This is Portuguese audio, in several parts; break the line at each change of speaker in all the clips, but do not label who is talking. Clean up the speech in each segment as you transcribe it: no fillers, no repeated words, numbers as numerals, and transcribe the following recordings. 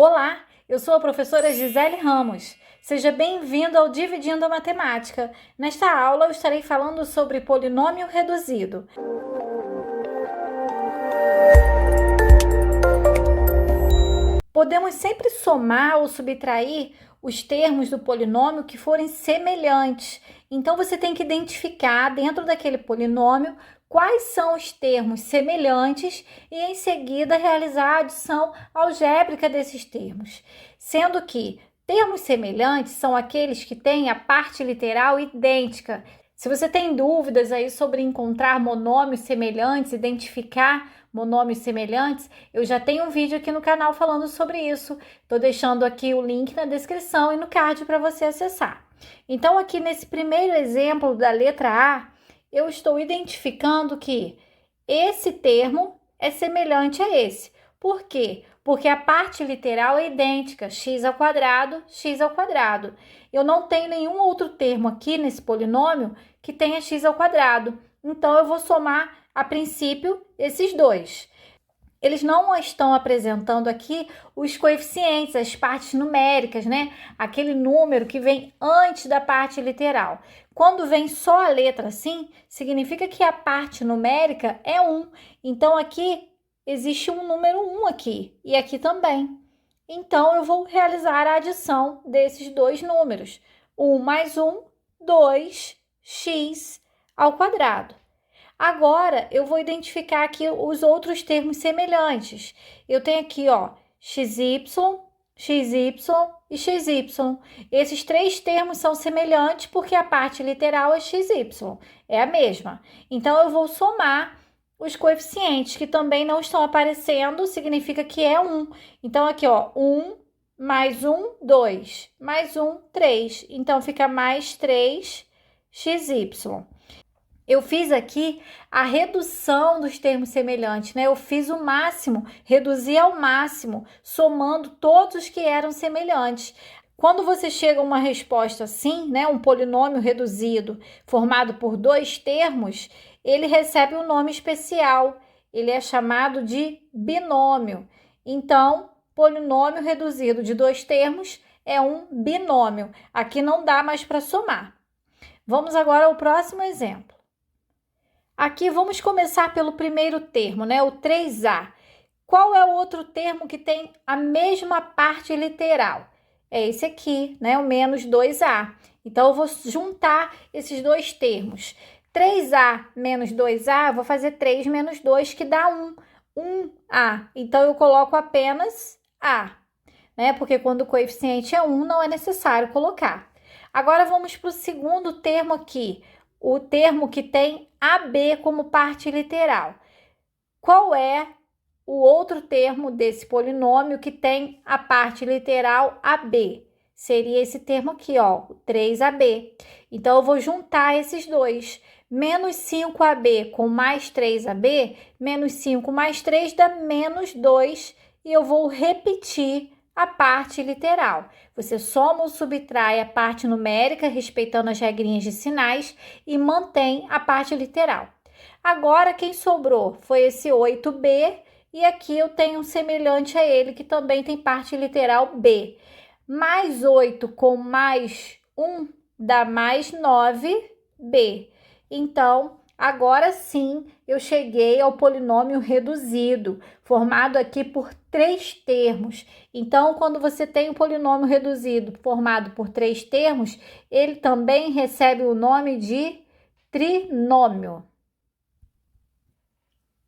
Olá, eu sou a professora Gisele Ramos. Seja bem-vindo ao Dividindo a Matemática. Nesta aula, eu estarei falando sobre polinômio reduzido. Podemos sempre somar ou subtrair os termos do polinômio que forem semelhantes. Então, você tem que identificar dentro daquele polinômio quais são os termos semelhantes e, em seguida, realizar a adição algébrica desses termos. Sendo que termos semelhantes são aqueles que têm a parte literal idêntica. Se você tem dúvidas aí sobre encontrar monômios semelhantes, identificar monômios semelhantes, eu já tenho um vídeo aqui no canal falando sobre isso. Estou deixando aqui o link na descrição e no card para você acessar. Então, aqui nesse primeiro exemplo da letra A, eu estou identificando que esse termo é semelhante a esse. Por quê? Porque a parte literal é idêntica, x ao quadrado, x ao quadrado. Eu não tenho nenhum outro termo aqui nesse polinômio que tenha x ao quadrado. Então, eu vou somar, a princípio, esses dois. Eles não estão apresentando aqui os coeficientes, as partes numéricas, né? Aquele número que vem antes da parte literal. Quando vem só a letra assim, significa que a parte numérica é 1. Então, aqui existe um número 1 aqui e aqui também. Então, eu vou realizar a adição desses dois números. 1 mais 1, 2x ao quadrado. Agora, eu vou identificar aqui os outros termos semelhantes. Eu tenho aqui, ó, xy, xy e xy. Esses três termos são semelhantes porque a parte literal é xy, é a mesma. Então, eu vou somar os coeficientes, que também não estão aparecendo, significa que é 1. Então, aqui, ó, 1 mais 1, 2, mais 1, 3. Então, fica mais 3xy. Eu fiz aqui a redução dos termos semelhantes, né? Eu fiz o máximo, reduzi ao máximo, somando todos os que eram semelhantes. Quando você chega a uma resposta assim, né, um polinômio reduzido formado por dois termos, ele recebe um nome especial. Ele é chamado de binômio. Então, polinômio reduzido de dois termos é um binômio. Aqui não dá mais para somar. Vamos agora ao próximo exemplo. Aqui vamos começar pelo primeiro termo, né? O 3A. Qual é o outro termo que tem a mesma parte literal? É esse aqui, né? O menos 2A. Então, eu vou juntar esses dois termos. 3A menos 2A, eu vou fazer 3 menos 2, que dá 1. 1A. Então, eu coloco apenas A, né? Porque quando o coeficiente é 1, não é necessário colocar. Agora, vamos para o segundo termo aqui. O termo que tem AB como parte literal. Qual é o outro termo desse polinômio que tem a parte literal AB? Seria esse termo aqui, ó, 3AB. Então, eu vou juntar esses dois. Menos 5AB com mais 3AB, menos 5 mais 3 dá menos 2. E eu vou repetir a parte literal. Você soma ou subtrai a parte numérica, respeitando as regrinhas de sinais, e mantém a parte literal. Agora, quem sobrou foi esse 8B, e aqui eu tenho um semelhante a ele, que também tem parte literal B. Mais 8 com mais 1 dá mais 9B. Então, agora sim, eu cheguei ao polinômio reduzido, formado aqui por três termos. Então, quando você tem um polinômio reduzido formado por três termos, ele também recebe o nome de trinômio.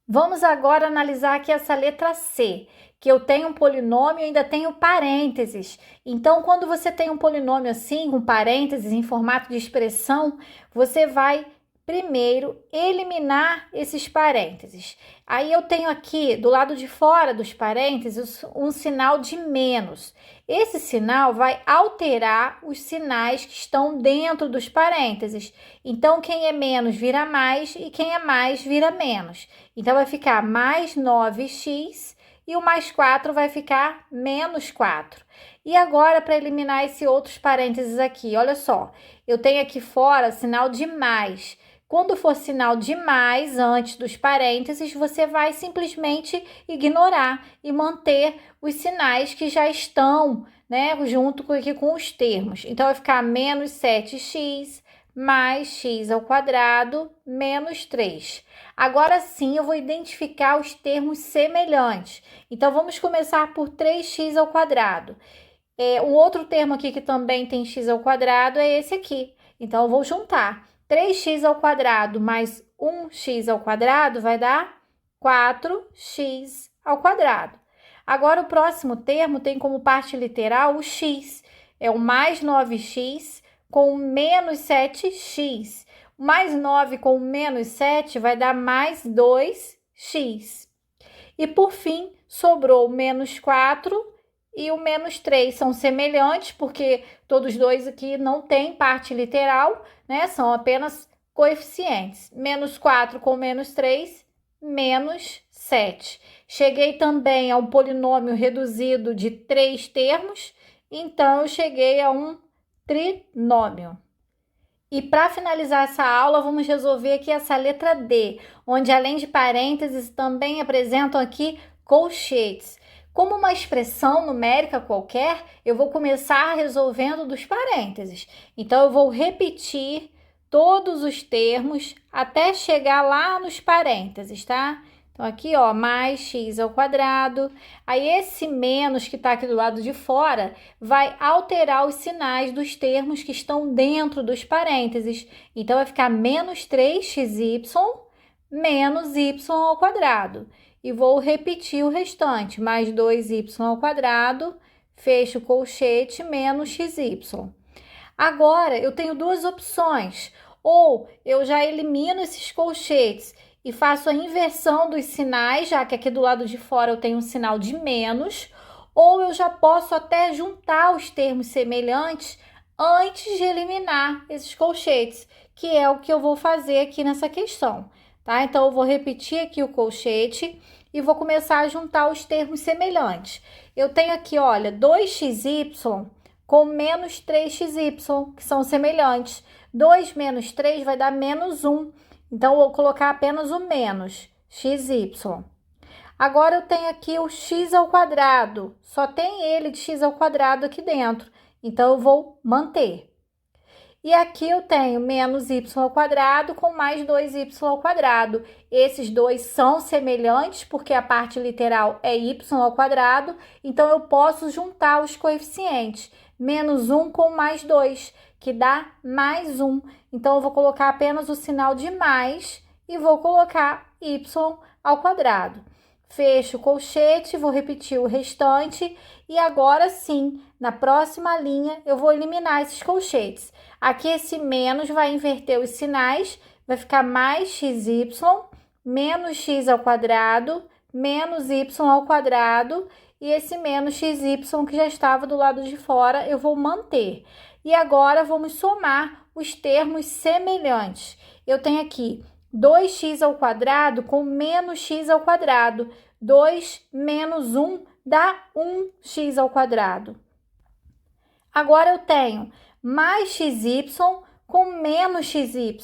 Vamos agora analisar aqui essa letra C, que eu tenho um polinômio e ainda tenho parênteses. Então, quando você tem um polinômio assim, com parênteses em formato de expressão, você vai primeiro eliminar esses parênteses. Aí eu tenho aqui, do lado de fora dos parênteses, um sinal de menos. Esse sinal vai alterar os sinais que estão dentro dos parênteses. Então, quem é menos vira mais e quem é mais vira menos. Então, vai ficar mais 9x e o mais 4 vai ficar menos 4. E agora, para eliminar esses outros parênteses aqui, olha só, eu tenho aqui fora sinal de mais. Quando for sinal de mais antes dos parênteses, você vai simplesmente ignorar e manter os sinais que já estão, né, junto aqui com os termos. Então, vai ficar menos 7x mais x ao quadrado menos 3. Agora sim, eu vou identificar os termos semelhantes. Então, vamos começar por 3x ao quadrado. Um outro termo aqui que também tem x ao quadrado é esse aqui. Então, eu vou juntar 3x ao quadrado mais 1x ao quadrado vai dar 4x ao quadrado. Agora, o próximo termo tem como parte literal o x. É o mais 9x com menos 7x. Mais 9 com menos 7 vai dar mais 2x. E, por fim, sobrou o menos 4 e o menos 3. São semelhantes, porque todos dois aqui não têm parte literal, né? São apenas coeficientes. Menos 4 com menos 3, menos 7. Cheguei também a um polinômio reduzido de 3 termos, então eu cheguei a um trinômio. E para finalizar essa aula, vamos resolver aqui essa letra D, onde além de parênteses também apresentam aqui colchetes. Como uma expressão numérica qualquer, eu vou começar resolvendo dos parênteses. Então, eu vou repetir todos os termos até chegar lá nos parênteses, tá? Então, aqui, ó, mais x ao quadrado. Aí, esse menos que está aqui do lado de fora vai alterar os sinais dos termos que estão dentro dos parênteses. Então, vai ficar menos 3xy menos y ao quadrado. E vou repetir o restante, mais 2y ao quadrado, fecho o colchete, menos xy. Agora, eu tenho duas opções. Ou eu já elimino esses colchetes e faço a inversão dos sinais, já que aqui do lado de fora eu tenho um sinal de menos, ou eu já posso até juntar os termos semelhantes antes de eliminar esses colchetes, que é o que eu vou fazer aqui nessa questão, tá? Então, eu vou repetir aqui o colchete e vou começar a juntar os termos semelhantes. Eu tenho aqui, olha, 2xy com menos 3xy, que são semelhantes. 2 menos 3 vai dar menos 1. Então, eu vou colocar apenas o menos, xy. Agora, eu tenho aqui o x ao quadrado. Só tem ele de x ao quadrado aqui dentro. Então, eu vou manter. E aqui eu tenho menos y ao quadrado com mais 2y ao quadrado. Esses dois são semelhantes, porque a parte literal é y ao quadrado. Então, eu posso juntar os coeficientes. Menos 1 com mais 2, que dá mais 1. Então, eu vou colocar apenas o sinal de mais e vou colocar y ao quadrado. Fecho o colchete, vou repetir o restante e agora sim, na próxima linha, eu vou eliminar esses colchetes. Aqui esse menos vai inverter os sinais, vai ficar mais xy, menos x ao quadrado, menos y ao quadrado, e esse menos xy que já estava do lado de fora, eu vou manter. E agora vamos somar os termos semelhantes. Eu tenho aqui 2x ao quadrado com menos x ao quadrado. 2 menos 1 dá 1x ao quadrado. Agora eu tenho mais xy com menos xy.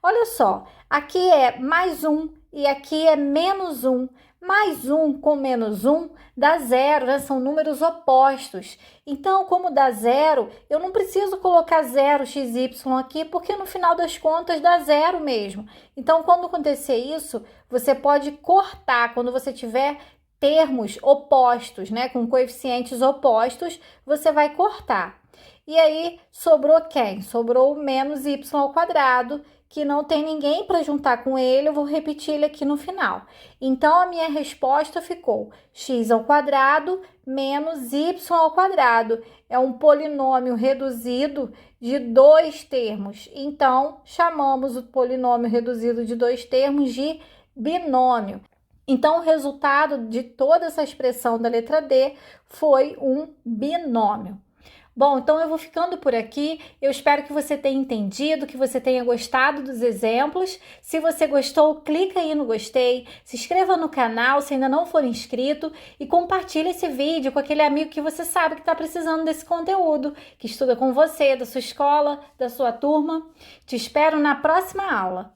Olha só, aqui é mais 1 e aqui é menos 1. Mais 1 com menos 1 dá 0, né? São números opostos. Então, como dá 0, eu não preciso colocar 0xy aqui, porque no final das contas dá 0 mesmo. Então, quando acontecer isso, você pode cortar. Quando você tiver termos opostos, né, com coeficientes opostos, você vai cortar. E aí, sobrou quem? Sobrou o menos y ao quadrado, que não tem ninguém para juntar com ele, eu vou repetir ele aqui no final. Então, a minha resposta ficou x ao quadrado menos y ao quadrado. É um polinômio reduzido de 2 termos. Então, chamamos o polinômio reduzido de 2 termos de binômio. Então, o resultado de toda essa expressão da letra D foi um binômio. Bom, então eu vou ficando por aqui. Eu espero que você tenha entendido, que você tenha gostado dos exemplos. Se você gostou, clica aí no gostei, se inscreva no canal se ainda não for inscrito e compartilhe esse vídeo com aquele amigo que você sabe que está precisando desse conteúdo, que estuda com você, da sua escola, da sua turma. Te espero na próxima aula.